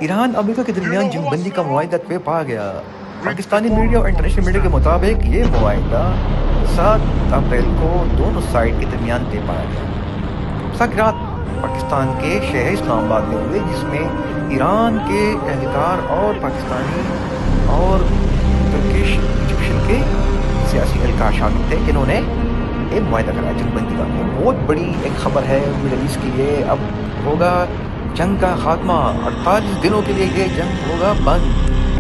ایران امریکہ کے درمیان جنگ بندی کا معاہدہ طے پا گیا۔ پاکستانی میڈیا اور انٹرنیشنل میڈیا کے مطابق یہ معاہدہ 7 اپریل کو دونوں سائڈ کے درمیان طے پایا گیا۔ مذاکرات پاکستان کے شہر اسلام آباد میں ہوئے، جس میں ایران کے اہلکار اور پاکستانی اور ترکش ایجپشن کے سیاسی اہلکار شامل تھے، جنہوں نے ایک معاہدہ کرایا جنگ بندی کا۔ بہت بڑی ایک خبر ہے مڈل ایسٹ کے لیے۔ اب ہوگا جنگ کا خاتمہ، 48 دنوں کے لیے یہ جنگ ہوگا بند۔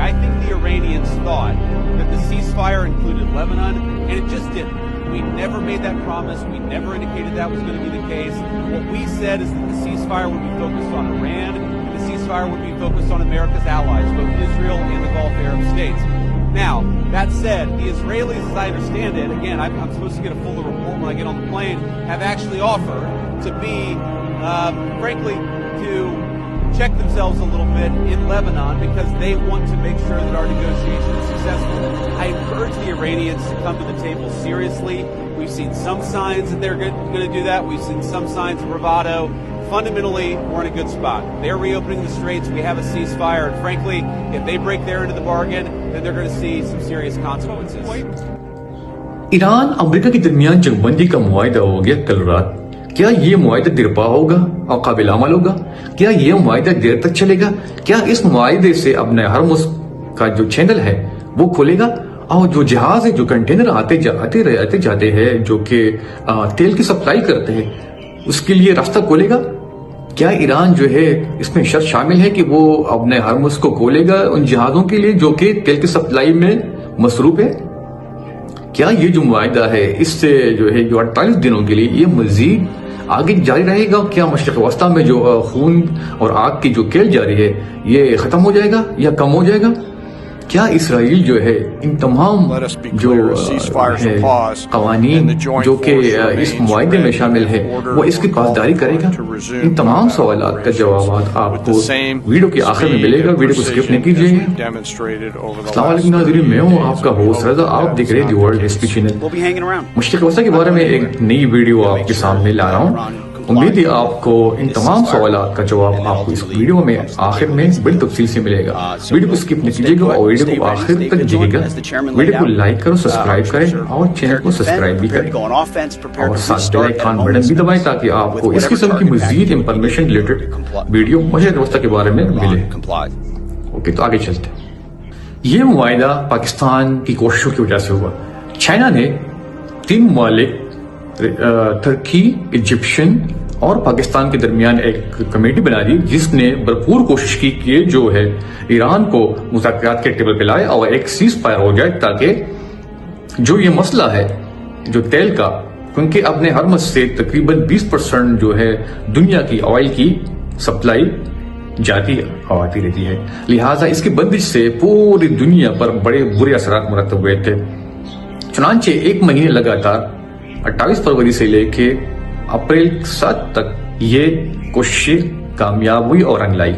I think the Iranians thought that the ceasefire included Lebanon, and it just didn't. We never made that promise. We never indicated that was going to be the case. What we said is that the ceasefire would be focused on Iran, and the ceasefire would be focused on America's allies, both Israel and the Gulf Arab states. Now, that said, the Israelis, as I understand it, again, I'm supposed to get a fuller report when I get on the plane, have actually offered to be, frankly, to check themselves a little bit in Lebanon because they want to make sure that our negotiation is successful. I encourage the Iranians to come to the table seriously. We've seen some signs that they're going to do that. We've seen some signs of bravado. Fundamentally, we're in a good spot. They're reopening the straits. We have a ceasefire. And frankly, if they break their end of the bargain, then they're going to see some serious consequences. Iran امریکہ کے درمیان جنگ بندی کا معاہدہ ہو گیا کل رات۔ کیا یہ معاہدہ دیرپا ہوگا اور قابل عمل ہوگا؟ کیا یہ معاہدہ دیر تک چلے گا؟ کیا اس معاہدے سے اپنے ہرمز کا جو چینل ہے وہ کھولے گا، اور جو جہاز ہے، جو کنٹینر آتے جاتے ہیں، جو کہ تیل کی سپلائی کرتے ہیں، اس کے لیے راستہ کھولے گا؟ کیا ایران جو ہے اس میں شرط شامل ہے کہ وہ اپنے ہرمز کو کھولے گا ان جہازوں کے لیے جو کہ تیل کی سپلائی میں مصروف ہے؟ کیا یہ جو معاہدہ ہے اس سے جو ہے جو 48 دنوں کے لیے یہ مزید آگے جاری رہے گا؟ کیا مشرق وسطیٰ میں جو خون اور آگ کی جو کیل جاری ہے یہ ختم ہو جائے گا یا کم ہو جائے گا؟ کیا اسرائیل جو ہے ان تمام جو ہے قوانین جو کہ اس معاہدے میں شامل ہے وہ اس کی پاسداری کرے گا؟ ان تمام سوالات کا جوابات آپ کو ویڈیو کے آخر میں ملے گا، ویڈیو کو سکپ نہیں کیجیے گا۔ السلام علیکم ناظرین، میں ہوں آپ کا ہوسٹ رضا، آپ دیکھ رہے ہیں دی ورلڈ ہسٹری چینل۔ مشرق وسطیٰ کے بارے میں ایک نئی ویڈیو آپ کے سامنے لا رہا ہوں۔ امید ہے آپ کو ان تمام سوالات کا جواب آپ کو اس ویڈیو میں آخر میں بڑی تفصیل سے ملے گا۔ ویڈیو کو سکپ نہ کیجیے گا اور ویڈیو کو آخر تک دیکھیے گا۔ ویڈیو کو لائک کرو، سبسکرائب کریں اور چینل کو سبسکرائب بھی کریں، اور ساتھ بیل آئیکن بٹن بھی دبائیں تاکہ آپ کو اس قسم کی مزید انفارمیشن ریلیٹڈ ویڈیو مشرق وسطیٰ کے بارے میں ملے۔ اوکے، تو آگے چلتے ہیں۔ یہ معاہدہ پاکستان کی کوششوں کی وجہ سے ہوا۔ چائنا نے 3 ممالک ترکی، ایجپشن اور پاکستان کے درمیان ایک کمیٹی بنا دی، جس نے بھرپور کوشش کی کہ جو ہے ایران کو مذاکرات کے ٹیبل پہ لائے اور ایک سیز فائر ہو جائے، تاکہ جو یہ مسئلہ ہے جو تیل کا، کیونکہ اپنے ہرمز سے تقریباً 20% جو ہے دنیا کی آئل کی سپلائی جاتی آتی رہتی ہے، لہٰذا اس کی بندش سے پوری دنیا پر بڑے برے اثرات مرتب ہوئے تھے۔ چنانچہ 1 مہینے لگاتار 28 فروری سے لے کے اپریل 7 تک یہ کوششیں کامیاب ہوئی اور رنگ لائی۔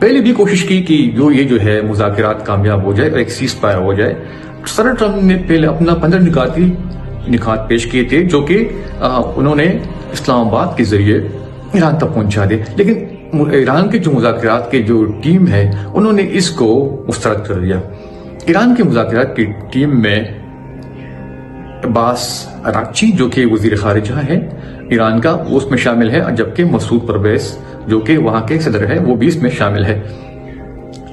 پہلے بھی کوشش کی کہ یہ جو ہے مذاکرات کامیاب ہو جائے اور ایک سیز فائر ہو جائے۔ صدر ٹرمپ نے پہلے اپنا 15 نکات پیش کیے تھے، جو کہ انہوں نے اسلام آباد کے ذریعے ایران تک پہنچا دے، لیکن ایران کے جو مذاکرات کے جو ٹیم ہے انہوں نے اس کو مسترد کر دیا۔ ایران کے مذاکرات کی ٹیم میں عباس اراغچی جو کہ وزیر خارجہ ہے ایران کا، وہ اس میں شامل ہے، جبکہ مسعود پرویز جو کہ وہاں کے صدر ہے وہ بھی اس میں شامل ہے۔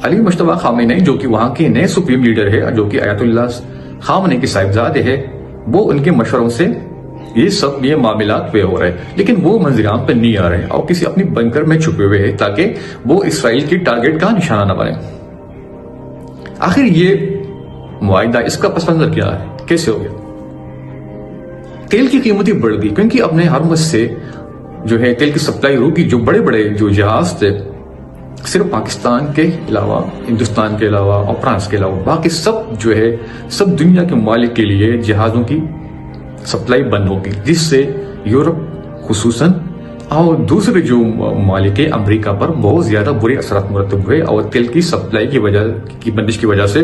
علی مجتبیٰ خامنئی جو کہ وہاں کے نئے سپریم لیڈر ہے، جو کہ آیت اللہ خامنئی کے صاحبزادے ہے، وہ ان کے مشوروں سے یہ معاملات طے ہو رہے ہیں، لیکن وہ منظر عام پہ نہیں آ رہے ہیں اور کسی اپنی بنکر میں چھپے ہوئے ہیں تاکہ وہ اسرائیل کی ٹارگٹ کا نشانہ نہ بنے۔ آخر یہ معاہدہ، اس کا پس منظر کیا ہے، کیسے ہو گیا؟ تیل کی قیمتیں بڑھ گئی، کیونکہ اپنے ہرمز سے جو ہے تیل کی سپلائی روکی۔ جو بڑے بڑے جو جہاز تھے، صرف پاکستان کے علاوہ، ہندوستان کے علاوہ اور فرانس کے علاوہ باقی سب جو ہے سب دنیا کے ممالک کے لیے جہازوں کی سپلائی بند ہو گئی، جس سے یورپ خصوصاً اور دوسرے جو ممالک امریکہ پر بہت زیادہ برے اثرات مرتب ہوئے، اور تیل کی سپلائی کی بندش کی وجہ سے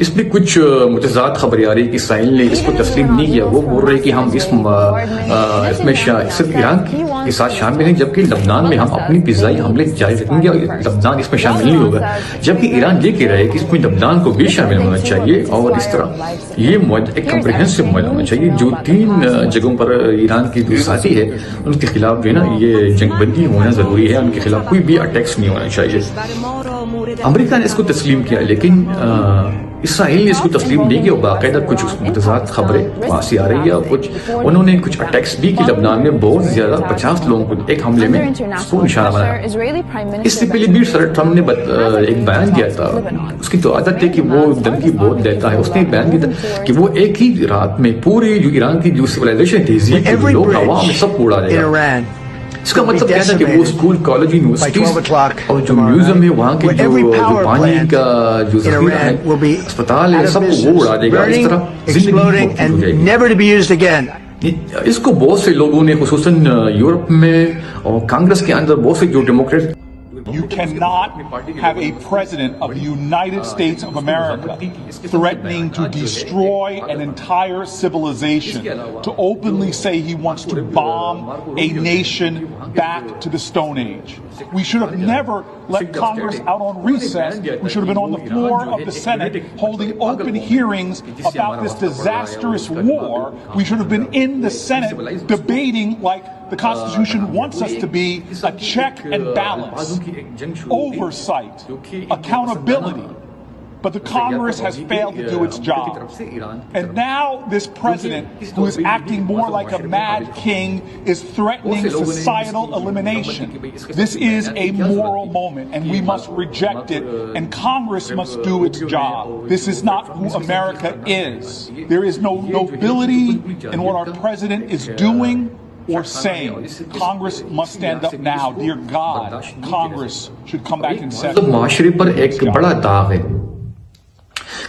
اس میں کچھ متضاد خبریں آ رہی کہ اسرائیل نے اس کو تسلیم نہیں کیا. وہ بول رہے کہ ہم اس میں صرف ایران کے ساتھ شامل ہیں، جبکہ لبنان میں ہم اپنی فضائی حملے جاری رکھیں گے اور لبنان اس میں شامل نہیں ہوگا. جبکہ ایران یہ کہہ رہا ہے کہ اس میں لبنان کو بھی شامل ہونا چاہیے، اور اس طرح یہ معاہدہ ایک کمپریہنسو معاہدہ ہونا چاہیے جو 3 جگہوں پر ایران کی جو ساتھی ہے ان کے خلاف جو ہے نا یہ جنگ بندی ہونا ضروری ہے، ان کے خلاف کوئی بھی اٹیکس نہیں ہونا چاہیے. امریکہ نے اس کو تسلیم کیا، لیکن اسرائیل نے اس کو تسلیم نہیں کیا. باقاعدہ کچھ متضاد خبریں وہاں سے آ رہی ہے، اور انہوں نے کچھ اٹیکس بھی کی لبنان میں. بہت زیادہ 50 لوگوں کو ایک حملے میں اس کو نشانہ بنایا. اس سے پہلے بھی صدر ٹرمپ نے ایک بیان دیا تھا. اس کی تو عادت ہے کہ وہ دھمکی بہت دیتا ہے. اس نے بیان دیا تھا کہ وہ ایک ہی رات میں پوری جو ایران کی جو سویلائزیشن تہذیب کے لوگ عوام میں سب کو اڑا دے گا. اس کا مطلب کیا تھا کہ وہ اسکول، کالج، یونیورسٹیز اور جو میوزیم ہے وہاں کی جو پانی کا جو ذخیرہ ہے، اسپتال ہے، سب کو وہ اڑا دے گا. اس طرح زندگی اس کو بہت سے لوگوں نے خصوصاً یورپ میں اور کانگریس کے اندر بہت سے جو Democrat. You cannot have a president of the United States of America threatening to destroy an entire civilization, to openly say he wants to bomb a nation back to the Stone Age. We should have never let Congress out on recess. We should have been on the floor of the Senate holding open hearings about this disastrous war. We should have been in the Senate debating like the Constitution wants us to be, a check and balance, oversight, accountability. But the Congress has failed to do its job. And now this president, who is acting more like a mad king, is threatening societal elimination. This is a moral moment, and we must reject it, and Congress must do its job. This is not who America is. There is no nobility in what our president is doing or saying. Congress must stand up now. Dear God, Congress should come back in session. معاشرے پر ایک بڑا داغ ہے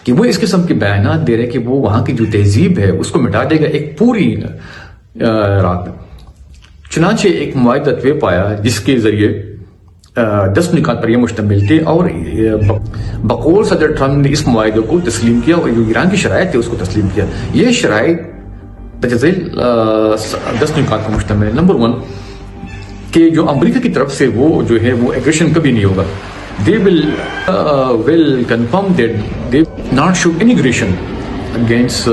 کہ وہ اس قسم کے بیانات دے رہے کہ وہ وہاں کی جو تہذیب ہے اس کو مٹا دے گا ایک پوری رات میں. چنانچہ ایک معاہدہ طے پایا جس کے ذریعے 10 نکات پر یہ مشتمل تھے، اور بقول صدر ٹرمپ نے اس معاہدے کو تسلیم کیا اور جو ایران کی شرائط تھی اس کو تسلیم کیا. یہ شرائط تجزیل 10 نکات پر مشتمل ہے. نمبر 1 کہ جو امریکہ کی طرف سے وہ جو ہے وہ ایگریشن کبھی نہیں ہوگا. They will confirm that they not show any aggression against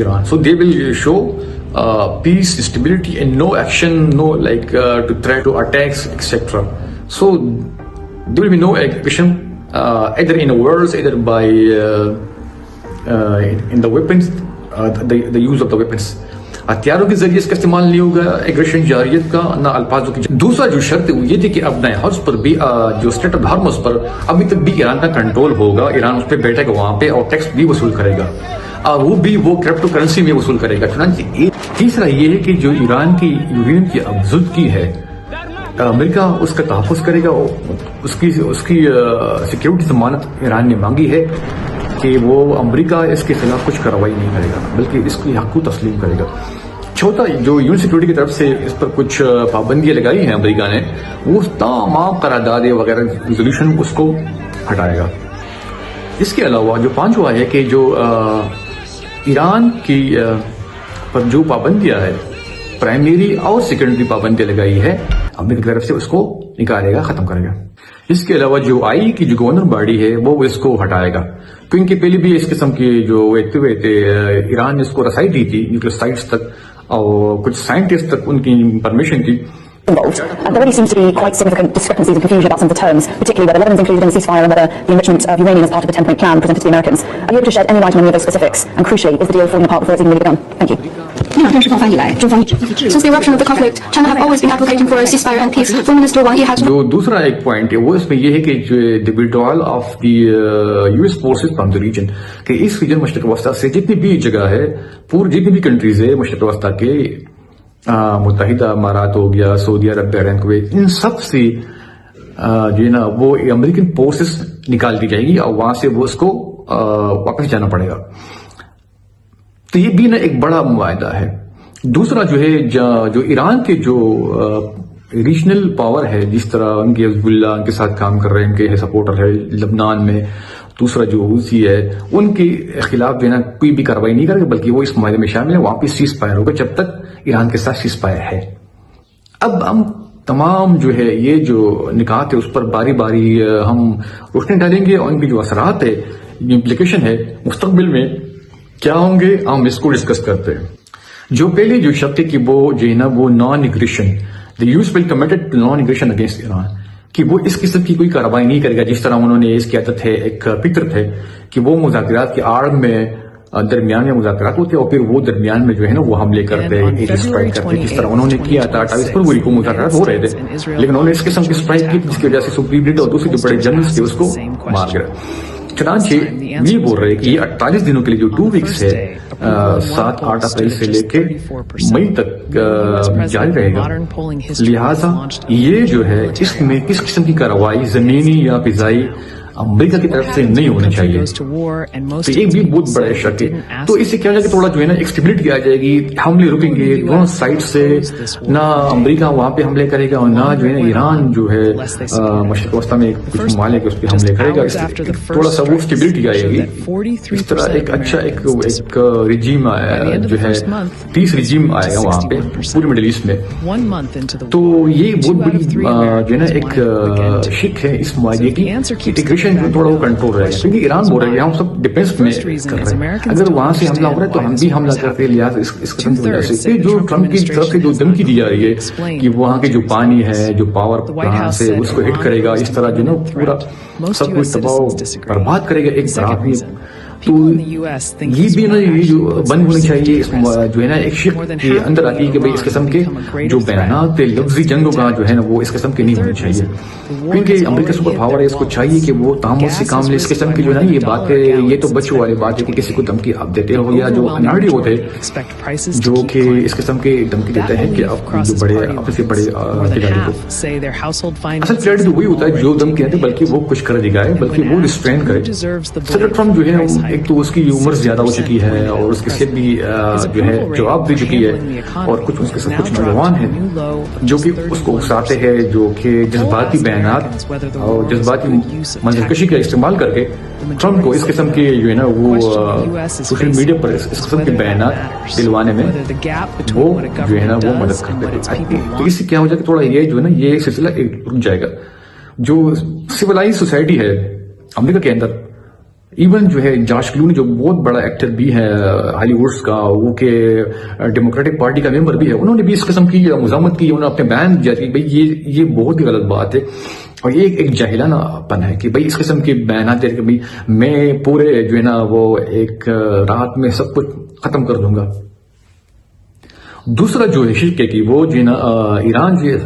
Iran. So they will show peace, stability, and no action, no to try to attacks, etc. So there will be no aggression either in words, either by in the weapons, the use of the weapons. ہتھیاروں کے ذریعے اس کا استعمال نہیں ہوگا، aggression جارحیت کا، نہ الفاظوں کی. دوسرا جو شرط ہے وہ یہ تھی کہ اب نئے ہاؤس پر بھی جو اسٹیٹ آف ہارمز پر ابھی تک بھی ایران کا کنٹرول ہوگا. ایران اس پہ بیٹھے گا وہاں پہ اور ٹیکس بھی وصول کرے گا، اور وہ بھی وہ کرپٹو کرنسی میں وصول کرے گا. چنانچہ تیسرا یہ ہے کہ جو ایران کی یورینیم کی افزودگی ہے امریکہ اس کا تحفظ کرے گا. اس کی سیکیورٹی ضمانت ایران نے مانگی ہے کہ وہ امریکہ اس کے خلاف کچھ کارروائی نہیں کرے گا بلکہ اس کی حق کو تسلیم کرے گا. چوتھا جو یون سیکورٹی کی طرف سے اس پر کچھ پابندیاں لگائی ہیں امریکہ نے، وہ تمام قراردادیں وغیرہ ریزولوشن اس کو ہٹائے گا. اس کے علاوہ جو پانچواں ہے کہ جو ایران کی پر جو پابندیاں ہے پرائمری اور سیکنڈری پابندیاں لگائی ہے امریکہ کی طرف سے اس کو نکالے گا، ختم کرے گا. اس کے علاوہ جو آئی کی جو گورنر باڈی ہے وہ اس کو ہٹائے گا، کیونکہ پہلے بھی اس قسم کی جو ایران نے اس کو رسائی دی تھی نیوکلیئر سائٹس تک، اور کچھ سائنٹسٹ تک ان کی پرمیشن تھی. involved. There really seems to be quite significant discrepancies and confusion about some of the terms, particularly whether Lebanon's included in the ceasefire and whether the enrichment of uranium is part of the 10-point plan presented to the Americans. Are you able to shed any light on any of those specifics? And crucially, is the deal falling apart before it's even really begun? Thank you. since the eruption of the conflict, China have always been advocating for a ceasefire and peace. Foreign Minister Wang Yi has... جو دوسرا ایک point ہے وہ اس میں یہ ہے کہ the withdrawal of the US forces from the region، کہ اس ریجن مشرق وسطی سے جتنی بھی جگہ ہے، جتنی بھی کنٹریز ہے مشرق وسطی کے، متحدہ امارات ہو گیا، سعودی عرب، بحرین، کویت، ان سب سے جو ہے نا وہ امریکن فورسز نکال دی جائے گی اور وہاں سے وہ اس کو واپس جانا پڑے گا. تو یہ بھی نا ایک بڑا معاہدہ ہے. دوسرا جو ہے جو ایران کے جو ریجنل پاور ہے، جس طرح ان کے حزب اللہ ان کے ساتھ کام کر رہے ہیں، ان کے سپورٹر ہے لبنان میں، دوسرا جو حوثی ہے ان کے خلاف جو ہے نا کوئی بھی کارروائی نہیں کرے گا، بلکہ وہ اس معاہدے میں شامل ہے، وہاں پہ سیز فائر ہوگا جب تک ایران کے ساتھ سیز فائر ہے۔ اب ہم تمام جو ہے یہ جو نکات ہے اس پر باری باری ہم روشنی ڈالیں گے، اور ان کے جو اثرات ہے، جو امپلیکیشن ہے مستقبل میں کیا ہوں گے، ہم اس کو ڈسکس کرتے ہیں۔ جو پہلے جو شرط ہے کہ وہ جو ہے نا وہ non aggression, the use will committed non aggression against Iran, کہ وہ اس قسم کی کوئی کارروائی نہیں کرے گا جس طرح انہوں نے اس کی عادت ہے، ایک فکر تھے کہ وہ مذاکرات کی آڑ میں درمیان میں مذاکرات ہوتے ہیں اور پھر وہ درمیان میں جو ہے نا وہ حملے کرتے ہیں، اسٹرائک کرتے ہیں، جس طرح انہوں نے کیا تھا 28 فروری کو مذاکرات ہو رہے تھے، لیکن انہوں نے اس قسم کی اسٹرائک کی جس کی وجہ سے سپریم لیڈر اور دوسرے جو بڑے جنرلز تھے اس کو مار گیا۔ چنانچہ یہ بول رہے کہ یہ 48 دنوں کے لیے جو 2 ویکس ہے 7-8 اپریل سے لے کے مئی تک جاری رہے گا، لہٰذا یہ جو ہے اس میں کس قسم کی کارروائی زمینی یا فضائی امریکہ کی طرف سے نہیں ہونی چاہیے، تو یہ بھی بہت بڑا شک ہے۔ تو اس سے کیا جائے کہ تھوڑا جو ہے نا ایک اسٹیبلٹی آ جائے گی، حملے رکیں گے دونوں سائڈ سے، نہ امریکہ وہاں پہ حملے کرے گا اور نہ جو ہے نا ایران جو ہے مشرق وسطی میں کچھ ممالک اس پہ حملے کرے گا، تھوڑا سا وہ اسٹیبلٹی آئے گی۔ اس طرح ایک اچھا ایک رجیم جو ہے پیس رجیم آئے گا وہاں پہ پورے مڈل ایسٹ میں۔ تو یہ بہت بڑی جو ہے نا ایک شک ہے اس معاہدے کی، انٹیگریشن تھوڑا وہ کنٹرول رہے گا، کیونکہ ایران بول رہے ہیں ہم سب ڈیفینس میں کر رہے ہیں، اگر وہاں سے حملہ ہو رہا ہے تو ہم بھی حملہ کرتے ہیں، لہٰذا اس قسم کی وجہ سے جو ٹرمپ کی طرف سے جو دھمکی دی جا رہی ہے کہ وہاں کے جو پانی ہے، جو پاور پلانٹ سے اس کو ہٹ کرے گا، اس طرح جو نا پورا سب کچھ تباہ برباد کرے گا ایک طرح بھی، تو یہ بھی نا یہ جو بند ہونی چاہیے، اس جو ہے نا ایک شک کے اندر آتی ہے کہ بھائی اس قسم کے جو بیانات لفظی جنگوں کا جو ہے نا وہ اس قسم کے نہیں ہونے چاہیے، کیونکہ امریکہ سپر پاور ہے، اس کو چاہیے کہ وہ تحمل سے کام لے۔ اس قسم کی جو ہے نا یہ بات ہے، یہ تو بچوں والی بات ہے کہ کسی کو دھمکی آپ دیتے ہو، یا جو اناڑی ہوتے جو کہ اس قسم کے دھمکی دیتے ہیں کہ آپ جو بڑے آپ سے بڑے کھلاڑی کو، اصل کھلاڑی تو وہی ہوتا ہے جو دھمکی دیتے بلکہ وہ کچھ کر دکھائے، بلکہ وہ ریسٹرین کرے۔ صدر ٹرمپ جو ہے ایک تو اس کی عمر زیادہ ہو چکی ہے اور اس کی صحت بھی جو ہے جواب دے چکی ہے، اور کچھ اس کے ساتھ کچھ نوجوان ہیں جو کہ اس کو اکساتے ہیں، جو کہ جذباتی بیانات اور جذباتی منظر کشی کا استعمال کر کے ٹرمپ کو اس قسم کے جو ہے نا وہ سوشل میڈیا پر اس قسم کے بیانات دلوانے میں وہ جو ہے نا وہ مدد کرتے ہیں۔ تو اس سے کیا ہو جائے کہ تھوڑا یہ جو ہے نا یہ سلسلہ رک جائے گا۔ جو سویلائز سوسائٹی ہے امریکہ کے اندر، ایون جو ہے جارج کلونی جو بہت بڑا ایکٹر بھی ہے ہالی ووڈس کا، وہ کہ ڈیموکریٹک پارٹی کا ممبر بھی ہے، انہوں نے بھی اس قسم کی مذمت کی، انہوں نے اپنے بیان دیا کہ بھائی یہ بہت ہی غلط بات ہے، اور یہ ایک جاہلانہ پن ہے کہ بھائی اس قسم کے بیانات دے کہ بھائی میں پورے جو ہے نا وہ ایک رات میں سب کچھ ختم کر دوں گا۔ دوسرا جو ہے شک ہے کہ وہ جو ہے نا ایران جو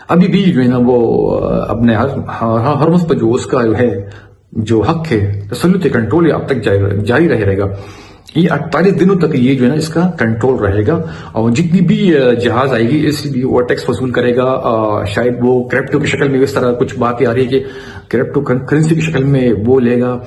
ابھی بھی جو ہے نا وہ اپنے ہرمز پر جو اس کا جو ہے جو حق ہے تسلط کنٹرول ہے اب تک جاری رہے گا، یہ 48 دنوں تک یہ جو ہے نا اس کا کنٹرول رہے گا، اور جتنی بھی جہاز آئے گی اس بھی وہ ٹیکس وصول کرے گا، شاید وہ کرپٹو کی شکل میں، اس طرح کچھ باتیں آ رہی ہے کہ کرپٹو کرنسی کی شکل میں وہ لے گا،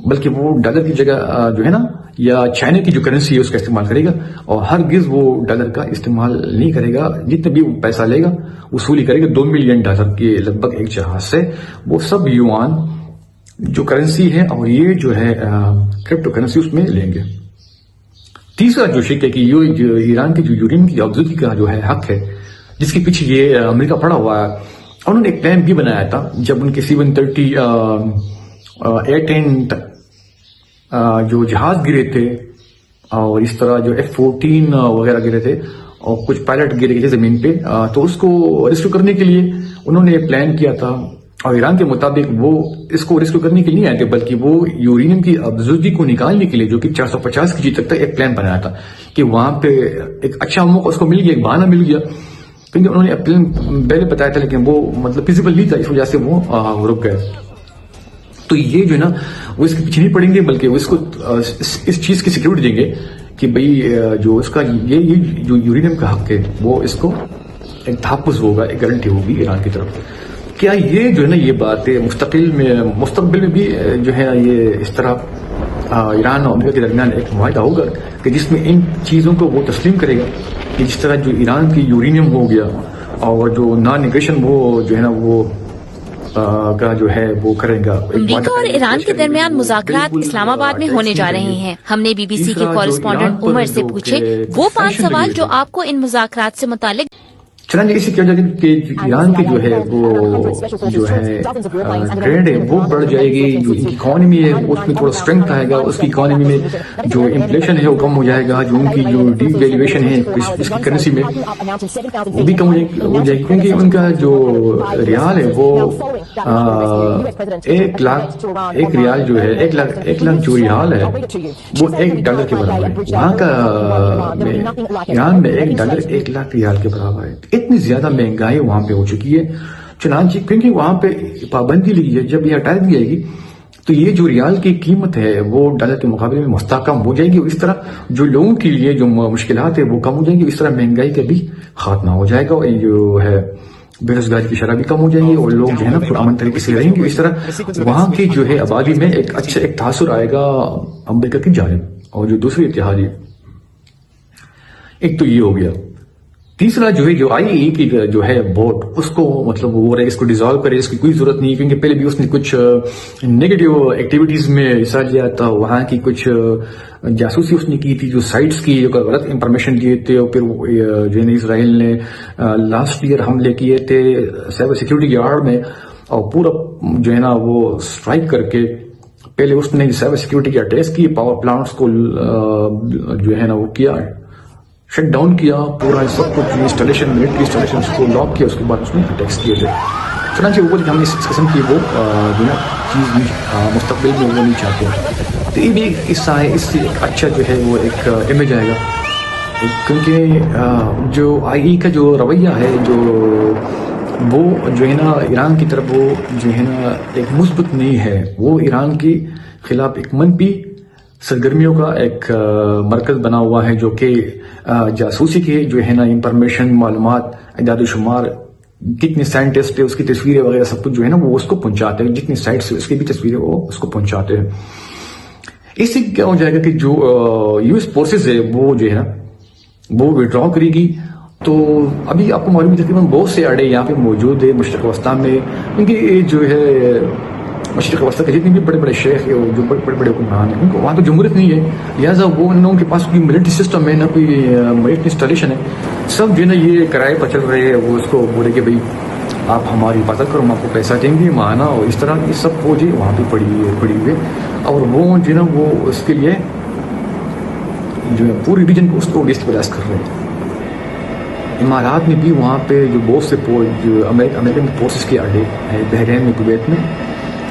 بلکہ وہ ڈالر کی جگہ جو ہے نا یا چائنا کی جو کرنسی ہے اس کا استعمال کرے گا، اور ہرگز وہ ڈالر کا استعمال نہیں کرے گا، جتنا بھی وہ پیسہ لے گا وصولی کرے گا $2 ملین کے لگ بھگ ایک جہاز سے، وہ سب یوان جو کرنسی ہے اور یہ جو ہے کرپٹو کرنسی اس میں لیں گے۔ تیسرا جو شک ہے کہ یہ جو ایران کی جو یورینیم کی آبزروی کا جو ہے حق ہے، جس کے پیچھے یہ امریکہ پڑا ہوا ہے، انہوں نے ایک پلان بھی بنایا تھا جب ان کے C-130 A-10 جو جہاز گرے تھے، اور اس طرح جو F-14 وغیرہ گرے تھے اور کچھ پائلٹ گرے تھے زمین پہ، تو اس کو ریسکیو کرنے کے لیے انہوں نے پلان کیا تھا، اور ایران کے مطابق وہ اس کو ریسکیو کرنے کے لیے نہیں آئے تھے بلکہ وہ یورینیم کی افزودگی کو نکالنے کے لیے، جو کہ 450 کیجی تک ایک پلان بنایا تھا کہ وہاں پہ ایک اچھا موقع اس کو مل گیا، ایک بہانہ مل گیا، کیونکہ انہوں نے پلان پہلے بتایا تھا لیکن وہ مطلب فیزیبل نہیں تھا، اس وجہ سے وہ رک گئے۔ تو یہ جو ہے نا وہ اس کے پیچھے نہیں پڑیں گے بلکہ وہ اس کو اس چیز کی سیکورٹی دیں گے کہ بھئی جو اس کا یہ جو یورینیم کا حق ہے وہ اس کو ایک تحفظ ہوگا، ایک گارنٹی ہوگی ایران کی طرف۔ کیا یہ جو ہے نا یہ بات ہے مستقبل میں بھی جو ہے یہ اس طرح ایران اور امریکہ کے درمیان ایک معاہدہ ہوگا کہ جس میں ان چیزوں کو وہ تسلیم کرے گا کہ جس طرح جو ایران کی یورینیم ہو گیا اور جو نان ایگریشن وہ جو ہے نا وہ کا جو ہے وہ کرے گا. امریکہ اور ایران کے درمیان مذاکرات اسلام آباد میں ہونے جا رہے ہیں. ہم نے بی بی سی کے کورسپونڈنٹ عمر سے پوچھے وہ 5 سوال جو آپ کو ان مذاکرات سے متعلق. چنانچہ اس سے کیا جائے گا کہ ایران کی جو ہے وہ جو ہے ٹریڈ ہے وہ بڑھ جائے گی. جو ان کی اکانومی ہے اس میں تھوڑا اسٹرینتھ آئے گا. اس کی اکانومی میں جو انفلیشن ہے وہ کم ہو جائے گا. جو ان کی جو ڈی ویلیویشن ہے اس کی کرنسی میں وہ بھی کم ہو جائے گی, کیونکہ ان کا جو ریال ہے وہ 1 ریال جو ہے 1 لاکھ جو ریال ہے وہ $1 کے برابر ہے. وہاں کا ایران میں $1 1 لاکھ ریال کے برابر ہے. اتنی زیادہ مہنگائی وہاں پہ ہو چکی ہے. چنانچہ کیونکہ وہاں پہ پابندی لگی ہے, جب یہ ہٹا دی جائے گی تو یہ جو ریال کی قیمت ہے وہ ڈالر کے مقابلے میں مستحکم ہو جائے گی. اور اس طرح جو لوگوں کے لیے جو مشکلات ہیں وہ کم ہو جائیں گی. اس طرح مہنگائی کا بھی خاتمہ ہو جائے گا, اور جو ہے بے روزگاری کی شرح بھی کم ہو جائے گی, اور لوگ جو ہے نا پرامن طریقے سے رہیں گے. اس طرح وہاں کی جو ہے آبادی میں ایک اچھا ایک تاثر آئے گا امریکہ کی جانب. اور جو دوسری اتحادی ایک تو یہ ہو گیا. تیسرا جو ہے جو IAEA کی جو ہے بورڈ اس کو مطلب وہ اس کو ڈیزالو کرے, اس کی کوئی ضرورت نہیں, کیونکہ پہلے بھی اس نے کچھ نیگیٹو ایکٹیویٹیز میں حصہ لیا تھا. وہاں کی کچھ جاسوسی اس نے کی تھی, جو سائٹس کی جو غلط انفارمیشن دیے تھے. اور پھر جو ہے اسرائیل نے لاسٹ ایئر حملے کیے تھے سائبر سیکورٹی یارڈ میں, اور پورا جو ہے نا وہ اسٹرائک کر کے پہلے اس نے سائبر سیکورٹی کے اٹیک کی, پاور پلانٹس کو جو ہے نا وہ کیا شٹ ڈاؤن کیا, پورا سب کچھ انسٹالیشن ملٹری انسٹالیشن کو لاک کیا. اس کے بعد اس نے اٹیکس کیے تھے. چنانچہ وہ ہم اس قسم کی وہ جو ہے چیز مستقبل میں وہ نہیں چاہتے. تو یہ بھی ایک قصہ ہے, اس سے ایک اچھا جو ہے وہ ایک امیج آئے گا. کیونکہ جو IAEA کا جو رویہ ہے جو وہ جو ہے نا ایران کی طرف وہ جو ہے نا ایک مثبت نہیں ہے. وہ ایران کے خلاف ایک منفی سرگرمیوں کا ایک مرکز بنا ہوا ہے, جو کہ جاسوسی کے جو ہے نا انفارمیشن معلومات اعداد و شمار کتنے سائنٹسٹ ہے اس کی تصویریں وغیرہ سب کچھ جو ہے نا وہ اس کو پہنچاتے ہیں. جتنی سائٹس اس کی بھی تصویریں وہ اس کو پہنچاتے ہیں. اس سے کیا ہو جائے گا کہ جو US فورسز ہے وہ جو ہے نا وہ وڈرا کرے گی. تو ابھی آپ کو معلوم ہے تقریباً بہت سے اڈے یہاں پہ موجود ہے مشرق وسطیٰ میں, کیونکہ جو ہے مشرق وسطیٰ کے جتنے بھی بڑے بڑے شیخ ہیں جو بڑے بڑے حکمران ہیں, ان کو وہاں تو جمہوریت نہیں ہے, لہٰذا وہ ان لوگوں کے پاس کوئی ملٹری سسٹم ہے نہ کوئی ملٹری انسٹالیشن ہے. سب جو ہے نا یہ کرائے پر چل رہے ہیں. وہ اس کو بولے کہ بھائی آپ ہماری حفاظت کرو, ہم آپ کو پیسہ دیں گے ماہانہ, اور اس طرح یہ سب فوجیں وہاں پہ پڑی ہوئے. اور وہ جو ہے نا وہ اس کے لیے جو ہے پوری ریجن کو اس کو ڈسٹیبلائز کر رہے ہیں. امارات میں بھی وہاں پہ جو بہت سے جو امریکن فورسز کے اڈے ہیں, بحرین میں, کویت میں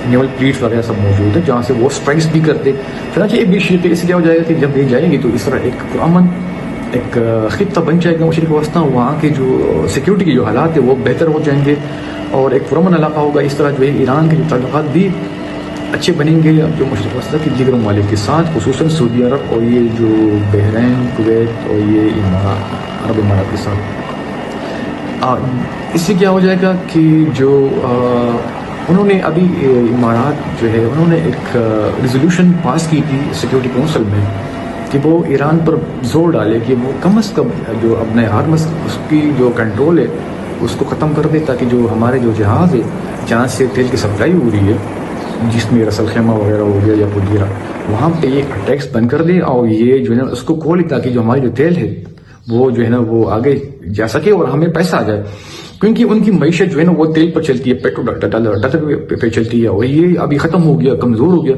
نیول فلیٹس وغیرہ سب موجود ہیں جہاں سے وہ اسٹرائکس بھی کرتے. چنانچہ ایک بھی شیئر اس سے کیا ہو جائے گا کہ جب یہ جائیں گے تو اس طرح ایک پرامن ایک خطہ بن جائے گا مشرق وسطیٰ. وہاں کے جو سیکورٹی کے جو حالات ہیں وہ بہتر ہو جائیں گے اور ایک پرامن علاقہ ہوگا. اس طرح جو ہے ایران کے جو تعلقات بھی اچھے بنیں گے جو مشرق وسطیٰ کے دیگر ممالک کے ساتھ, خصوصاً سعودی عرب اور یہ جو بحرین, کویت اور یہ عرب امارات کے ساتھ. اس سے کیا ہو جائے گا کہ جو انہوں نے ابھی امارات جو ہے انہوں نے ایک ریزولوشن پاس کی تھی سیکورٹی کونسل میں کہ وہ ایران پر زور ڈالے کہ وہ کم از کم جو اپنے ہارمز اس کی جو کنٹرول ہے اس کو ختم کر دے, تاکہ جو ہمارے جو جہاز ہے جہاں سے تیل کی سپلائی ہو رہی ہے جس میں رسل خیمہ وغیرہ ہو گیا یا پودیرہ, وہاں پہ یہ اٹیکس بند کر دے اور یہ جو ہے نا اس کو کھولے تاکہ جو ہماری جو تیل ہے وہ جو ہے نا وہ آگے جا سکے اور ہمیں پیسہ آ جائے. کیونکہ ان کی معیشت جو ہے نا وہ تیل پر چلتی ہے, پیٹرول ڈالر پہ چلتی ہے, اور یہ ابھی ختم ہو گیا, کمزور ہو گیا,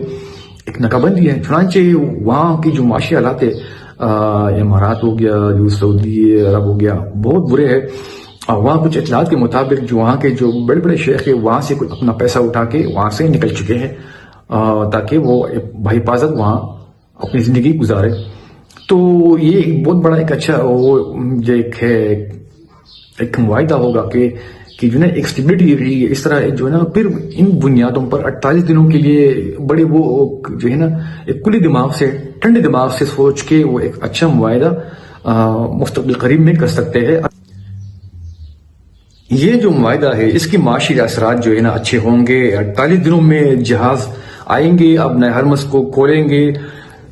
ایک ناکابندی ہے. چنانچہ وہاں کی جو معاشی حالات ہے امارات ہو گیا, جو سعودی عرب ہو گیا, بہت برے ہیں. وہاں کچھ اطلاعات کے مطابق جو وہاں کے جو بڑے بڑے شیخ ہیں وہاں سے اپنا پیسہ اٹھا کے وہاں سے نکل چکے ہیں تاکہ وہ بحفاظت وہاں اپنی زندگی گزارے. تو یہ ایک بہت بڑا ایک اچھا وہ ایک معاہدہ ہوگا کہ جو نا ایک اسٹیبلٹی رہی ہے. اس طرح جو ہے نا پھر ان بنیادوں پر 48 دنوں کے لیے بڑے وہ جو ہے نا ایک کلی دماغ سے, ٹھنڈے دماغ سے سوچ کے وہ ایک اچھا معاہدہ مستقبل قریب میں کر سکتے ہیں. یہ جو معاہدہ ہے اس کی معاشی اثرات جو ہے نا اچھے ہوں گے. 48 دنوں میں جہاز آئیں گے, اپنے ہرمز کو کھولیں گے,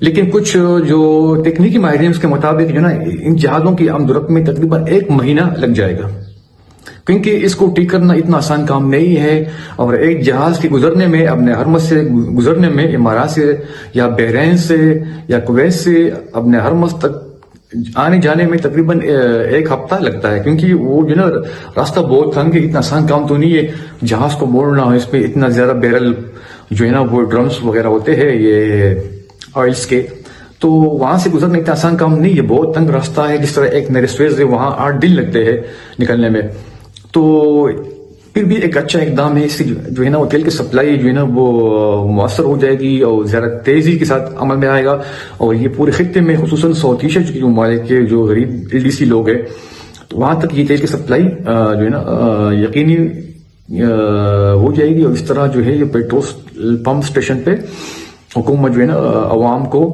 لیکن کچھ جو تکنیکی ماہرین اس کے مطابق جو نا ان جہازوں کی آمد و رفت میں تقریباً 1 مہینہ لگ جائے گا. کیونکہ اس کو ٹھیک کرنا اتنا آسان کام نہیں ہے، اور ایک جہاز کے گزرنے میں، اپنے حرمت سے گزرنے میں، امارات سے یا بحرین سے یا کویت سے اپنے حرمت تک آنے جانے میں تقریباً 1 ہفتہ لگتا ہے، کیونکہ وہ جو نا راستہ بہت تنگ ہے، اتنا آسان کام تو نہیں ہے جہاز کو موڑنا، اس پہ اتنا زیادہ بیرل جو ہے نا وہ ڈرمز وغیرہ ہوتے ہیں یہ آئلس کے، تو وہاں سے گزرنا اتنا آسان کام نہیں ہے، بہت تنگ راستہ ہے. جس طرح ایک نئے سویز ہے وہاں 8 دن لگتے ہیں نکلنے میں، تو پھر بھی ایک اچھا اقدام ہے. اس سے جو ہے نا وہ تیل کی سپلائی جو ہے نا وہ مؤثر ہو جائے گی اور زیادہ تیزی کے ساتھ عمل میں آئے گا، اور یہ پورے خطے میں خصوصاً ساؤتھ ایشیا کے ممالک کے جو غریب LDC لوگ ہیں تو وہاں تک یہ تیل کی سپلائی جو ہے نا یقینی ہو جائے گی. اور اس طرح جو ہے یہ پیٹرول پمپ اسٹیشن پہ حکومت جو ہے نا عوام کو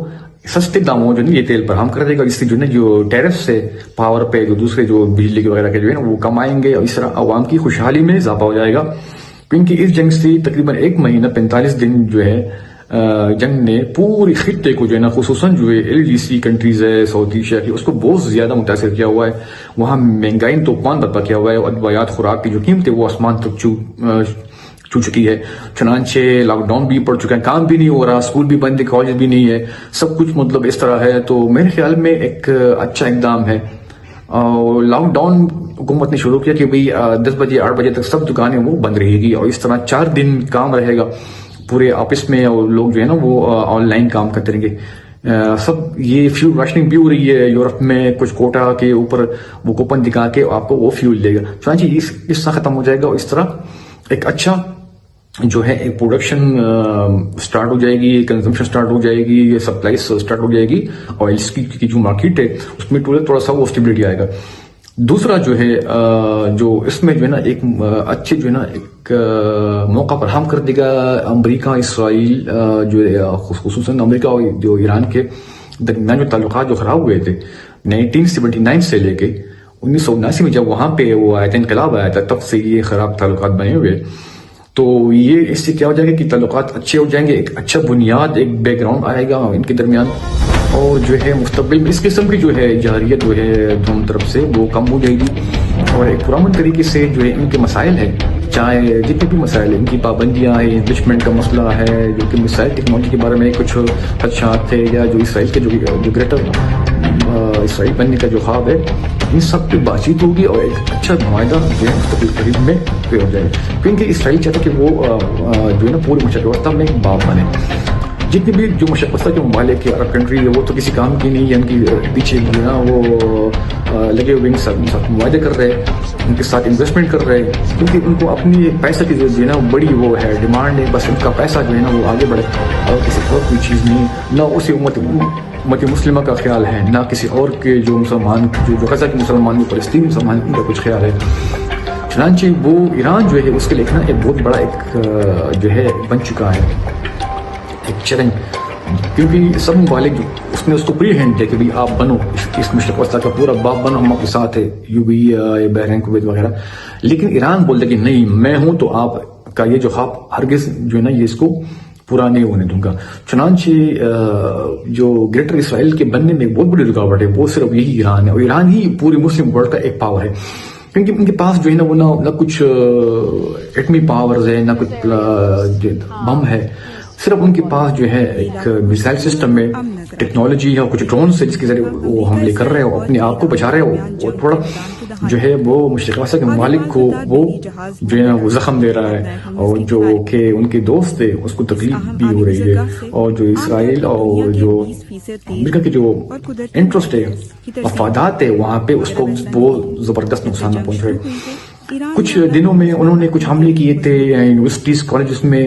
سستے داموں جو ہے یہ تیل فراہم کر دے گا، جس سے جو ہے نا جو ٹیرف سے پاور پہ جو دوسرے جو بجلی وغیرہ کے جو ہے نا وہ کم آئیں گے، اور اس طرح عوام کی خوشحالی میں اضافہ ہو جائے گا. کیونکہ اس جنگ سے تقریباً 1 مہینہ 45 دن جو ہے جنگ نے پوری خطے کو جو ہے نا خصوصاً جو ہے LDC کنٹریز ہے ساؤتھ ایشیا کی اس کو بہت زیادہ متاثر کیا ہوا ہے. وہاں مہنگائی طوفان برپا کیا ہوا ہے، اور ادویات خوراک کی جو قیمت ہے وہ آسمان تک چھو چکی ہے. چنانچہ لاک ڈاؤن بھی پڑ چکا ہے، کام بھی نہیں ہو رہا، اسکول بھی بند ہے، کالج بھی نہیں ہے، سب کچھ مطلب اس طرح ہے. تو میرے خیال میں ایک اچھا اقدام ہے. اور لاک ڈاؤن حکومت نے شروع کیا کہ بھئی 10 بجے 8 بجے تک سب دکانیں وہ بند رہے گی، اور اس طرح 4 دن کام رہے گا پورے آفس میں، اور لوگ جو ہے نا وہ آن لائن کام کرتے رہیں گے. سب یہ فیول راشننگ بھی ہو رہی ہے یورپ میں، کچھ کوٹا کے اوپر وہ کوپن دکھا کے آپ کو وہ فیول دے گا. چنانچہ اس قصہ ختم ہو جائے گا، اور اس طرح ایک اچھا جو ہے ایک پروڈکشن سٹارٹ ہو جائے گی، کنزمپشن سٹارٹ ہو جائے گی، سپلائی سٹارٹ ہو جائے گی، اور اس کی جو مارکیٹ ہے اس میں تھوڑا سا وہ اسٹیبلٹی آئے گا. دوسرا جو ہے جو اس میں جو ہے نا ایک اچھے جو ہے نا ایک موقع فراہم کر دے گا امریکہ اسرائیل جو خصوصاً امریکہ اور جو ایران کے درمیان جو تعلقات جو خراب ہوئے تھے 1979 سے لے کے 1979 میں جب وہاں پہ وہ آیا تھا، انقلاب آیا تھا، تب سے یہ خراب تعلقات بنے ہوئے. تو یہ اس سے کیا ہو جائے گا کہ تعلقات اچھے ہو جائیں گے، ایک اچھا بنیاد، ایک بیک گراؤنڈ آئے گا ان کے درمیان، اور جو ہے مستقبل میں اس قسم کی جو ہے جارحیت جو ہے دونوں طرف سے وہ کم ہو جائے گی. اور ایک پرامن طریقے سے جو ہے ان کے مسائل ہیں، چاہے جتنے بھی مسائل ہیں، ان کی پابندیاں ہیں، انرچمنٹ کا مسئلہ ہے، جو کہ مسائل ٹیکنالوجی کے بارے میں کچھ خدشات تھے، یا جو اسرائیل کے جو گریٹر اسرائیل بننے کا جو خواب ہے، ان سب پہ بات چیت ہوگی، اور ایک اچھا معاہدہ جو ہے مستقبل قریب میں ہو جائے گا. کیونکہ اسرائیل چاہتا ہے کہ وہ جو ہے نا پوری مشرق وسطیٰ میں ایک باپ بنے. جتنے بھی جو مشرق وسطیٰ کے ممالک کے عرب کنٹری ہے وہ تو کسی کام کی نہیں ہے، ان کی پیچھے جو ہے نا وہ لگے ہوئے ان کے ساتھ معاہدے کر رہے ہیں، ان کے ساتھ انویسٹمنٹ کر رہے ہیں، کیونکہ ان کو اپنی پیسہ کی جو ہے نا بڑی وہ ہے ڈیمانڈ ہے، بس ان کا پیسہ جو ہے نا وہ آگے بڑھے، اور کسی اور کوئی چیز نہیں، نہ اسی امت مسلمہ کا خیال ہے، نہ کسی اور کے جو مسلمان جو غزہ کے مسلمان فلسطینی مسلمان ان کا کچھ خیال ہے. چنانچہ وہ ایران جو ہے اس کے لیے نا ایک بہت بڑا ایک جو ہے بن چکا ہے ایک چیلنج، کیونکہ سب ممالک جو اس نے اس کو پری ہینڈ ہے کہ بھائی آپ بنو اس مشرق وسطیٰ کا پورا باپ بنو، ہم آپ کے ساتھ ہے، UAE بحرین کویت وغیرہ. لیکن ایران بولتا کہ نہیں میں ہوں تو آپ کا یہ جو خواب ہرگز جو ہے نا یہ اس کو پورا نہیں ہونے دوں گا. چنانچہ جو گریٹر اسرائیل کے بننے میں بہت بڑی رکاوٹ ہے وہ صرف یہی ایران ہے، اور ایران ہی پوری مسلم ورلڈ کا ایک پاور ہے، کیونکہ ان کے پاس جو ہے نا وہ نہ کچھ ایٹمی پاورز ہے، نہ کچھ بم ہے، صرف ان کے پاس جو ہے ایک میزائل سسٹم میں ٹیکنالوجی ہے، کچھ ڈرونز ہے جس کے ذریعے وہ حملے کر رہے ہیں، اپنے آپ کو بچا رہے ہیں، اور تھوڑا جو ہے وہ مشرق وسطیٰ کے ممالک کو وہ جو ہے وہ زخم دے رہا ہے، اور جو کہ ان کے دوست تھے اس کو تکلیف بھی ہو رہی ہے، اور جو اسرائیل اور جو امریکہ کے جو انٹرسٹ ہے مفادات ہے وہاں پہ اس کو بہت زبردست نقصان پہنچ رہے ہیں. کچھ دنوں میں انہوں نے کچھ حملے کیے تھے یونیورسٹیز کالجز میں،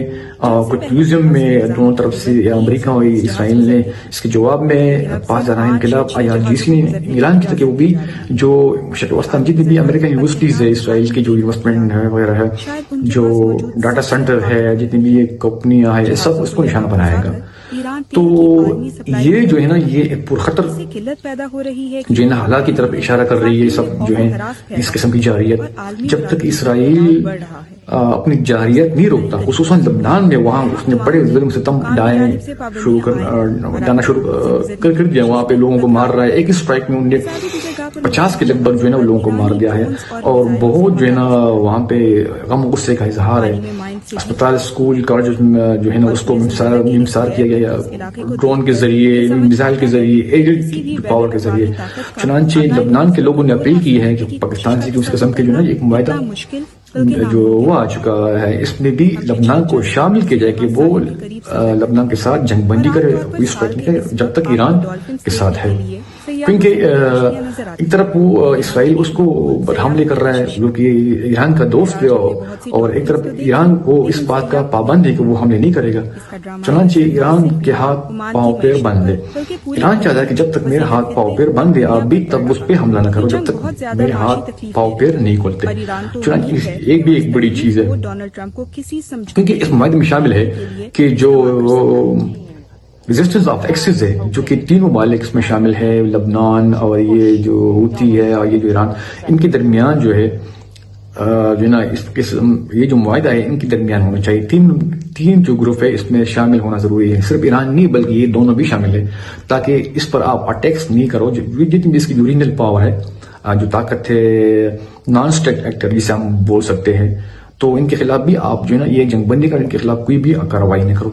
کچھ میوزیم میں دونوں طرف سے امریکہ اور اسرائیل نے. اس کے جواب میں پاسداران انقلاب IRGC نے اعلان کیا تھا کہ وہ بھی جو مشرق وسطیٰ میں جتنی بھی امریکن یونیورسٹیز ہے، اسرائیل کی جو انویسٹمنٹ ہے وغیرہ ہے، جو ڈاٹا سینٹر ہے، جتنی بھی یہ کمپنیاں ہیں، سب اس کو نشانہ بنائے گا. تو یہ جو ہے نا یہ ایک پرخطر جو ہے نا حالات کی طرف اشارہ کر رہی ہے سب جو ہے اس قسم کی جارحیت. جب تک اسرائیل اپنی جارحیت نہیں روکتا, خصوصاً لبنان میں وہاں اس نے بڑے ظلم ستم ڈانا شروع کر دیا, وہاں پہ لوگوں کو مار رہا ہے. ایک اسٹرائک میں انہوں نے 50 کے لگ بھگ جو ہے نا لوگوں کو مار دیا ہے, اور بہت جو ہے نا وہاں پہ غم و غصے کا اظہار ہے. اسپتال, اسکول, کالجز جو ہے نا اس کو انحصار کیا گیا ڈرون کے ذریعے, میزائل کے ذریعے, ایجنٹ پاور کے ذریعے. چنانچہ لبنان کے لوگوں نے اپیل کی ہے کہ پاکستان سے اس قسم کے جو ہے نا ایک معاہدہ جو وہ آ چکا ہے, اس میں بھی لبنان کو شامل کیا جائے کہ وہ لبنان کے ساتھ جنگ بندی کرے, کوئی اسٹرائک نہیں کرے جب تک ایران کے ساتھ ہے. کیونکہ ایک طرف وہ اسرائیل اس کو حملے کر رہا ہے جو کہ ایران کا دوست ہے, اور ایک طرف ایران کو اس بات کا پابند ہے کہ وہ حملے نہیں کرے گا. چنانچہ ایران کے ہاتھ پاؤں پیر بند ہے. ایران چاہتا ہے کہ جب تک میرے ہاتھ پاؤں پیر بند ہے آپ بھی تب اس پہ حملہ نہ کرو جب تک میرے ہاتھ پاؤں پیر نہیں کھولتے. چنانچہ ایک بھی ایک بڑی چیز ہے کیونکہ اس معاہدے میں شامل ہے کہ جو ریزسٹنس آف ایکسس ہے جو کہ 3 ممالک اس میں شامل ہے, لبنان اور یہ جو ہوتی ہے اور یہ جو ایران, ان کے درمیان جو ہے جو نا یہ جو معاہدہ ہے ان کے درمیان ہونا چاہیے. تین جو گروپ ہے اس میں شامل ہونا ضروری ہے, صرف ایران نہیں بلکہ یہ دونوں بھی شامل ہے, تاکہ اس پر آپ اٹیکس نہیں کرو. جتنی بھی اس کی ریجنل پاور ہے, جو طاقت ہے, نان اسٹیٹ ایکٹر جسے ہم بول سکتے ہیں, تو ان کے خلاف بھی آپ جو ہے نا یہ جنگ بندی کر ان کے خلاف کوئی بھی کارروائی نہیں کرو.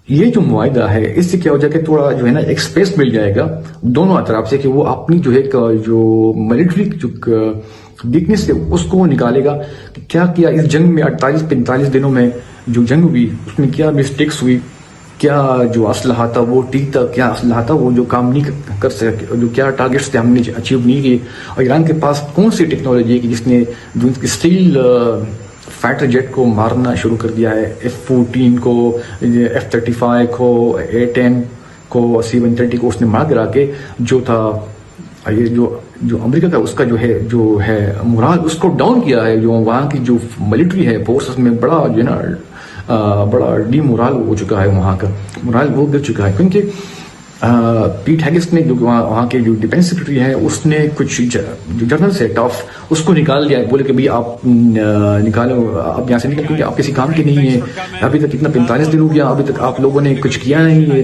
یہ جو معاہدہ ہے اس سے کیا ہو جائے کہ تھوڑا جو ہے نا ایک اسپیس مل جائے گا دونوں اطراف سے کہ وہ اپنی جو ہے جو ملٹری جو ویکنیس ہے اس کو نکالے گا. کیا کیا اس جنگ میں 48-45 دنوں میں جو جنگ ہوئی اس میں کیا مسٹیکس ہوئی, کیا جو اسلحہ تھا وہ ٹھیک تھا, کیا اسلحہ تھا وہ جو کام نہیں کر سکے, جو کیا ٹارگیٹس تھے ہم نے اچیو نہیں کیے, اور ایران کے پاس کون سی ٹیکنالوجی ہے کہ جس نے جو اسٹیل فائٹر جیٹ کو مارنا شروع کر دیا ہے, F-14 کو, F-35 کو, A-10 کو, C-130 کو اس نے مار گرا کے جو تھا یہ جو امریکہ کا اس کا جو ہے مورال اس کو ڈاؤن کیا ہے. جو وہاں کی جو ملٹری ہے فورسز میں بڑا جو ہے نا بڑا ڈی مورال ہو چکا ہے, وہاں کا مورال وہ گر چکا ہے. کیونکہ پیٹ ہیگس نے جو وہاں کے جو ڈیفینس سیکرٹری ہیں اس نے کچھ جو جنرل سے ٹاف اس کو نکال دیا, بولے کہ بھائی آپ نکالو, آپ یہاں سے نکل کیونکہ آپ کسی کام کے نہیں ہیں, ابھی تک اتنا 45 دن ہو گیا, ابھی تک آپ لوگوں نے کچھ کیا نہیں ہے.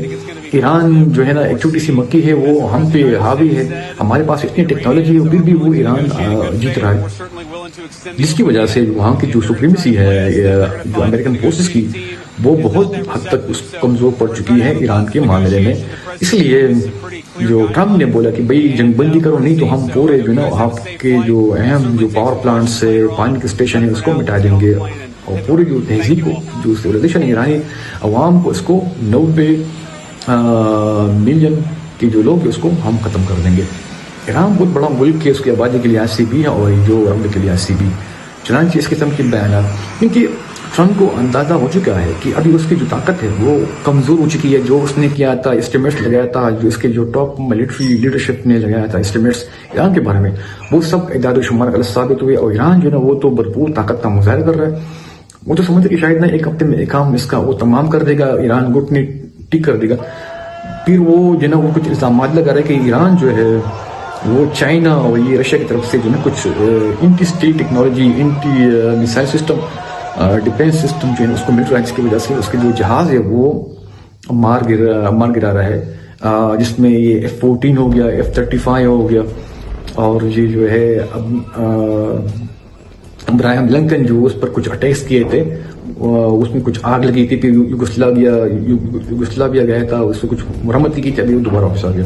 ایران جو ہے نا ایک چھوٹی سی مکی ہے, وہ ہم پہ حاوی ہے, ہمارے پاس اتنی ٹیکنالوجی ہے, پھر بھی وہ ایران جیت رہا ہے, جس کی وجہ سے وہاں کی جو سپریمیسی ہے جو امریکن فورسز کی وہ بہت حد تک کمزور پڑ چکی ہے ایران کے معاملے میں. اس لیے جو ٹرمپ نے بولا کہ بھائی جنگ بندی کرو, نہیں تو ہم پورے جو نا آپ کے جو اہم جو پاور پلانٹس ہے, پانی کے اسٹیشن ہے اس کو مٹا دیں گے, اور پوری جو تہذیب کو جو سویلائزیشن ایرانی عوام کو اس کو 90 ملین کے جو لوگ اس کو ہم ختم کر دیں گے. ایران بہت بڑا ملک ہے, اس کی آبادی کے لحاظ سے بھی ہے اور جو عملے کے لحاظ سے بھی. چنانچہ اس قسم کے بیانات, کیونکہ ٹرمپ کو اندازہ ہو چکا ہے کہ ابھی اس کی جو طاقت ہے وہ کمزور ہو چکی ہے. جو اس نے کیا تھا اسٹیمیٹس لگایا تھا, جو اس کے جو ٹاپ ملٹری لیڈرشپ نے لگایا تھا اسٹیمیٹس ایران کے بارے میں, وہ سب اعداد و شمار غلط ثابت ہوئے, اور ایران جو ہے نا وہ تو بھرپور طاقت کا مظاہرہ کر رہا ہے. وہ تو سمجھتے کہ شاید نہ ایک ہفتے میں ایک کام اس کا وہ تمام کر دے گا, ایران گھٹنے ٹک کر دے گا. پھر وہ جو ہے نا وہ کچھ الزامات لگا رہا ہے کہ ایران جو ہے وہ چائنا اور یہ رشیا کی طرف سے جو ہے نا کچھ anti steel technology, anti missile system, defence system جو ہے اس کو مل رہا ہے, جس کی وجہ سے اس کے جو جہاز ہے وہ مار گرا رہا ہے, جس میں یہ F-14 ہو گیا, F-35 ہو گیا, اور یہ جو ہے ابراہیم لنکن جو اس پر کچھ اٹیکس کیے تھے, اس میں کچھ آگ لگی تھی, پھر یوگوسلاویا گیا تھا, اس سے کچھ مرمت کی تھی, ابھی وہ دوبارہ واپس آ گیا.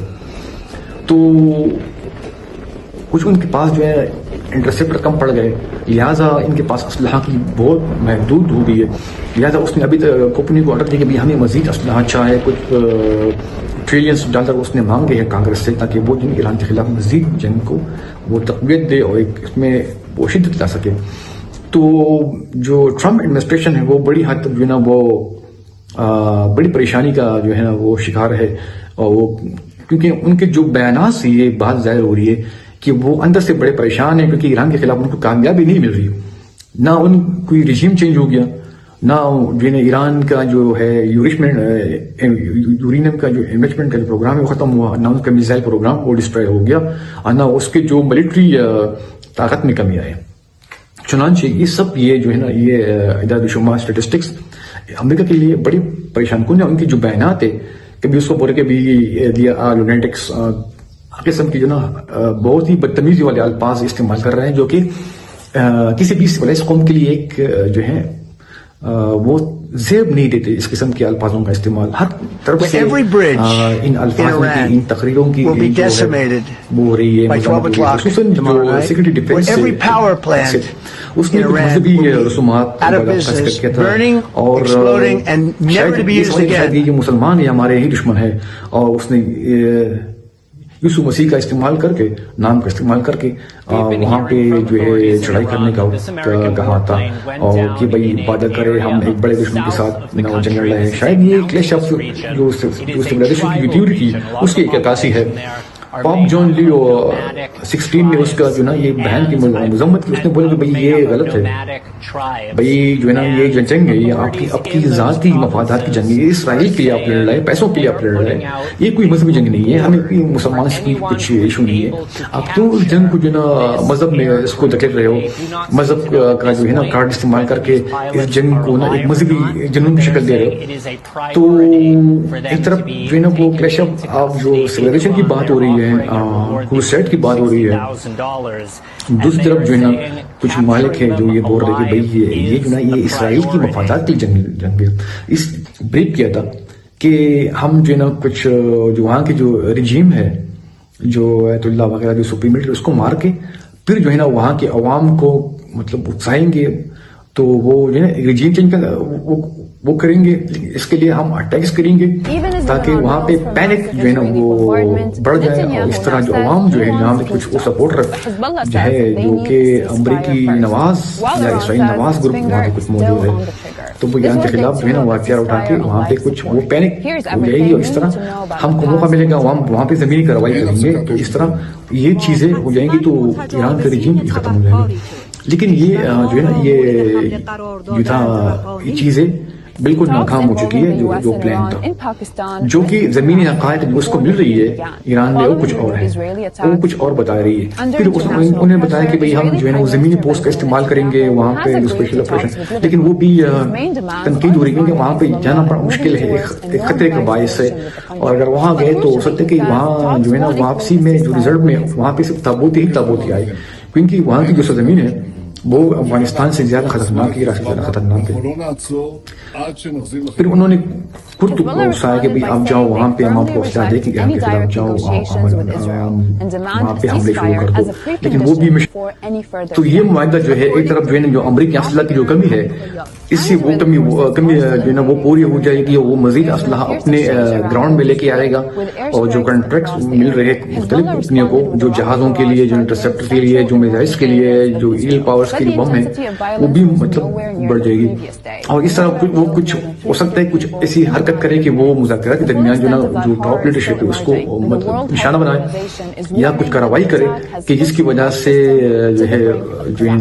تو کچھ ان کے پاس جو ہے انٹرسپٹر کم پڑ گئے, لہٰذا ان کے پاس اسلحہ کی بہت محدود ہو گئی ہے. لہٰذا اس نے ابھی تک کمپنی کو آرڈر دیا کہ ہمیں مزید اسلحہ چاہے, کچھ $ٹریلینز اس نے مانگے ہیں کانگریس سے, تاکہ وہ ایران کے خلاف مزید جنگ کو وہ تقویت دے اور ایک اس میں وہ شدت لا سکے. تو جو ٹرمپ ایڈمنسٹریشن ہے وہ بڑی حد تک جو ہے نا وہ بڑی پریشانی کا جو ہے نا وہ شکار ہے, اور وہ کیونکہ ان کے جو بیانات سے یہ بات ظاہر ہو رہی ہے کہ وہ اندر سے بڑے پریشان ہیں, کیونکہ ایران کے خلاف ان کو کامیابی نہیں مل رہی. نہ ان کوئی رجیم چینج ہو گیا, نہ جو ہے ایران کا جو ہے یورینیم کا جو انویسٹمنٹ کا جو پروگرام ہے وہ ختم ہوا، نہ ان کا میزائل پروگرام وہ ڈسٹروائے ہو گیا، اور نہ اس کے جو ملٹری طاقت میں کمی آئے. چنانچہ یہ سب یہ جو ہے نا یہ اعداد شمار اسٹیٹسٹکس امریکہ کے لیے بڑی پریشان کن ہے. ان کی جو بیانات ہے کبھی اس کو بولے کبھی لونیٹکس قسم کی جو نا بہت ہی بدتمیزی والے الفاظ استعمال کر رہے ہیں، جو کہ کسی بھی سولیس قوم کے لیے ایک جو ہے وہ زیب نہیں دیتے اس قسم کے الفاظوں کا استعمال. ہر طرف سے ان الفاظوں کی، ان تقریروں کی وہ ہو رہی ہے، خصوصاً جو سیکورٹی ڈیفینس سے اس نے مذہبی رسومات کیا تھا، اور شاید یہ مسلمان یا ہمارے ہی دشمن ہے، اور اس نے یسوع مسیح کا استعمال کر کے، نام کا استعمال کر کے وہاں پہ جو ہے چڑھائی کرنے کا کہا تھا، اور کہ بھائی وعدہ کرے ہم ایک بڑے دشمن کے ساتھ نہ جنگ لڑ رہے ہیں. شاید یہ کلیش آف جو سولیدیشن کی تھیوری تھی اس کی ایک عکاسی ہے. پاپ جان لیو 16 میں اس کا جو نا یہ بہن کی مذمت کی، اس نے بولا کہ بھائی یہ غلط ہے، بھائی جو ہے نا یہ جو جنگ ہے یہ آپ کی ذاتی مفادات کی جنگ ہے، یہ اسرائیل کے لیے آپ لڑ رہے ہیں، پیسوں کے لیے آپ لڑ رہے ہیں، یہ کوئی مذہبی جنگ نہیں ہے، ہمیں کوئی مسلمان سے کچھ ایشو نہیں ہے. آپ کیوں اس جنگ کو جو ہے نا مذہب میں اس کو دھکیل رہے ہو، مذہب کا جو ہے نا کارڈ استعمال کر کے اس جنگ کو نا ایک مذہبی جنون کی شکل دے رہے ہو. تو ایک طرف جو ہے نا وہ کلیش آف جو سیلیبریشن کی بات ہو رہی ہے، کروسیڈ کی بات ہو رہی ہے، دوسری طرف جو ہے نا کچھ مالک ہیں جو یہ بول رہے کہ بھائی یہ جو نا یہ اسرائیل کی مفادات کی جنگ ہے. اس بریک کیا تھا کہ ہم جو ہے نا کچھ جو وہاں کے جو رجیم ہے، جو ایت اللہ وغیرہ جو سپریم لیڈر، اس کو مار کے پھر جو ہے نا وہاں کے عوام کو مطلب اکسائیں گے، تو وہ جو ہے نا رجیم چینج کا وہ کریں گے. اس کے لیے ہم اٹیکس کریں گے تاکہ وہاں پہ پینک جو ہے نا وہ بڑھ جائے، اور اس طرح جو عوام جو ہے یہاں پہ کچھ وہ سپورٹر جو ہے جو کہ امریکی نواز یا اسرائیل نواز گروپ وہاں پہ کچھ موجود ہے، تو وہ ایران کے خلاف جو ہے نا وہ ہتھیار اٹھا کے وہاں پہ کچھ وہ پینک ہو جائے گی، اور اس طرح ہم کو موقع ملے گا، وہاں پہ زمینی کارروائی کریں گے. تو اس طرح یہ چیزیں ہو جائیں گی تو ایران کا رجیم ختم ہو جائے گا. لیکن یہ جو ہے نا یہ جو تھا یہ چیزیں بالکل ناکام ہو چکی ہے. جو پلان تھا، جو کہ زمینی حقائق جو اس کو مل رہی ہے ایران میں، وہ کچھ اور ہے، وہ کچھ اور بتا رہی ہے. پھر انہیں بتایا کہ بھئی ہم جو ہے نا وہ زمینی پوسٹ کا استعمال کریں گے وہاں پہ اسپیشل آپریشن، لیکن وہ بھی تنقید ہو رہی ہے کہ وہاں پہ جانا بڑا مشکل ہے، ایک خطرے کا باعث ہے. اور اگر وہاں گئے تو ہو سکتا ہے کہ وہاں جو ہے نا واپسی میں جو رزلٹ میں وہاں پہ صرف تابوت ہی آئے، کیونکہ وہاں کی جو سرزمین ہے وہ افغانستان سے زیادہ خطرناک ہے، عراق سے زیادہ خطرناک ہے. پھر انہوں نے خود اکسایا کہ آپ جاؤ وہاں پہ، ہم آپ کو اسلحہ دے کے ایران کے خلاف جاؤ، وہاں پہ حملے شروع کر دو. لیکن وہ بھی تو یہ معاہدہ جو ہے ایک طرف جو ہے نا جو امریکی اسلحہ کی جو کمی ہے، اس سے وہ کمی جو ہے نا وہ پوری ہو جائے گی، وہ مزید اسلحہ اپنے گراؤنڈ میں لے کے آئے گا. اور جو کنٹریکٹس مل رہے مختلف کمپنیوں کو، جو جہازوں کے لیے، جو انٹرسیپٹر کے لیے، جو میزائلس کے لیے، جو ایل پاورز کے بم ہے، وہ بھی مطلب بڑھ جائے گی. اور اس طرح وہ کچھ ہو سکتا ہے کچھ ایسی حرکت کرے کہ وہ مذاکرات کے درمیان جو نا جو ٹاپ لیڈرشپ ہے اس کو مطلب نشانہ بنائے، یا کچھ کارروائی کرے کہ جس کی وجہ سے جو ہے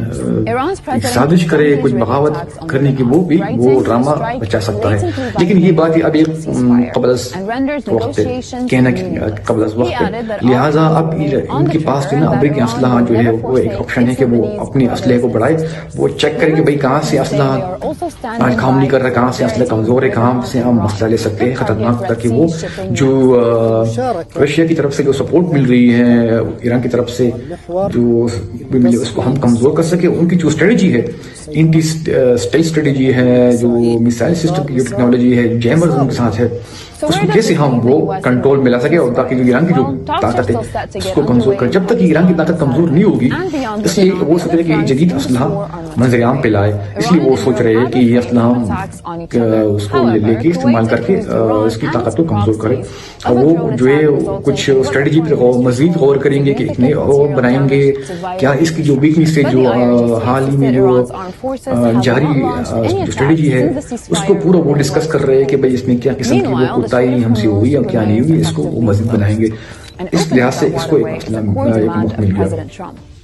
سازش کرے کچھ بغاوت کرنے کی، وہ ڈرامہ بچا سکتا ہے. لیکن یہ بات اب ایک قبل از وقت ہے، کہنا قبل از وقت ہے. لہٰذا اب ان کے پاس جو نا امریکی اسلحہ جو ہے وہ ایک آپشن ہے کہ وہ اپنے اسلحے کو بڑھائے، وہ چیک کرے کہ بھائی کہاں سے اسلحہ کام نہیں کر رہا، کہاں سے اسلحہ کمزور ہے، کہاں سے ہم مسئلہ لے سکتے ہیں خطرناک، تاکہ وہ جو رشیا کی طرف سے جو سپورٹ مل رہی ہے، ایران کی طرف سے جو ملے، اس کو ہم کمزور کر سکے. ان کی جو اسٹریٹجی ہے، اینٹی اسٹیل اسٹریٹجی ہے، جو میسائل سسٹم کی جو ٹیکنالوجی ہے، جیمرز ان کے ساتھ ہے، اس کو کیسے ہم وہ کنٹرول میں لا سکے، اور تاکہ جو ایران کی جو طاقت ہے اس کو کمزور کر. جب تک ایران کی طاقت کمزور نہیں ہوگی، اس لیے وہ سوچ رہے کہ جدید اسلحہ منظر عام پہ لائے. اس لیے وہ سوچ رہے ہیں کہ یہ اسلحہ اس کو لے کے استعمال کر کے اس کی طاقت کو کمزور کرے. اور وہ جو ہے کچھ اسٹریٹجی پہ مزید غور کریں گے کہ اتنے اور بنائیں گے کیا، اس کی جو ویکنیس ہے جو حال ہی میں جو جاری اسٹریٹجی ہے اس کو پورا وہ ڈسکس کر رہے ہیں کہ بھائی اس میں کیا قسم کی وہ کوتاہی ہم سے ہوئی اور کیا نہیں ہوئی، اس کو وہ مزید بنائیں گے. اس لحاظ سے اس کو ایک موقع مل گیا.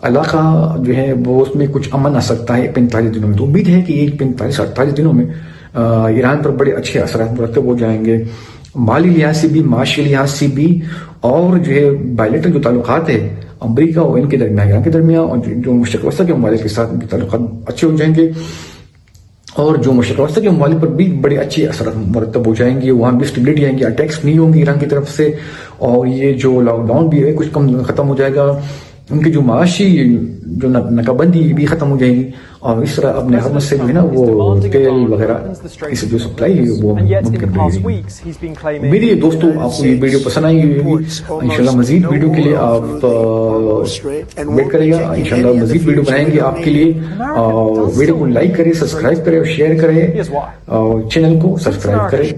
علاقہ جو ہے وہ اس میں کچھ امن آ سکتا ہے 45 دنوں میں. تو امید ہے کہ یہ 45-48 دنوں میں ایران پر بڑے اچھے اثرات مرتب ہو جائیں گے، مالی لحاظ سے بھی، معاشی لحاظ سے بھی، اور جو ہے بائلیٹرل جو تعلقات ہے امریکہ اور ان کے درمیان، ایران کے درمیان، اور جو مشرق وسطی کے ممالک کے ساتھ تعلقات اچھے ہو جائیں گے، اور جو مشرق وسطی کے ممالک پر بھی بڑے اچھے اثرات مرتب ہو جائیں گے. وہاں بھی اسٹیبلٹی آئیں گی، اٹیکس نہیں ہوں گے ایران کی طرف سے، اور یہ جو لاک ڈاؤن بھی ہے کچھ کم ختم ہو جائے گا. ان کی جو معاشی جو ناکہ بندی بھی ختم ہو جائے گی، اور اس طرح اپنے حکومت سے جو ہے نا وہ تیل وغیرہ اس جو سپلائی ہے وہ ممکن رہے گی. میری دوستوں آپ کو یہ ویڈیو پسند آئی ہوگی، انشاءاللہ مزید ویڈیو کے لیے آپ ویٹ کرے گا، انشاءاللہ مزید ویڈیو بنائیں گے آپ کے لیے. ویڈیو کو لائک کریں، سبسکرائب کریں اور شیئر کریں، چینل کو سبسکرائب کریں.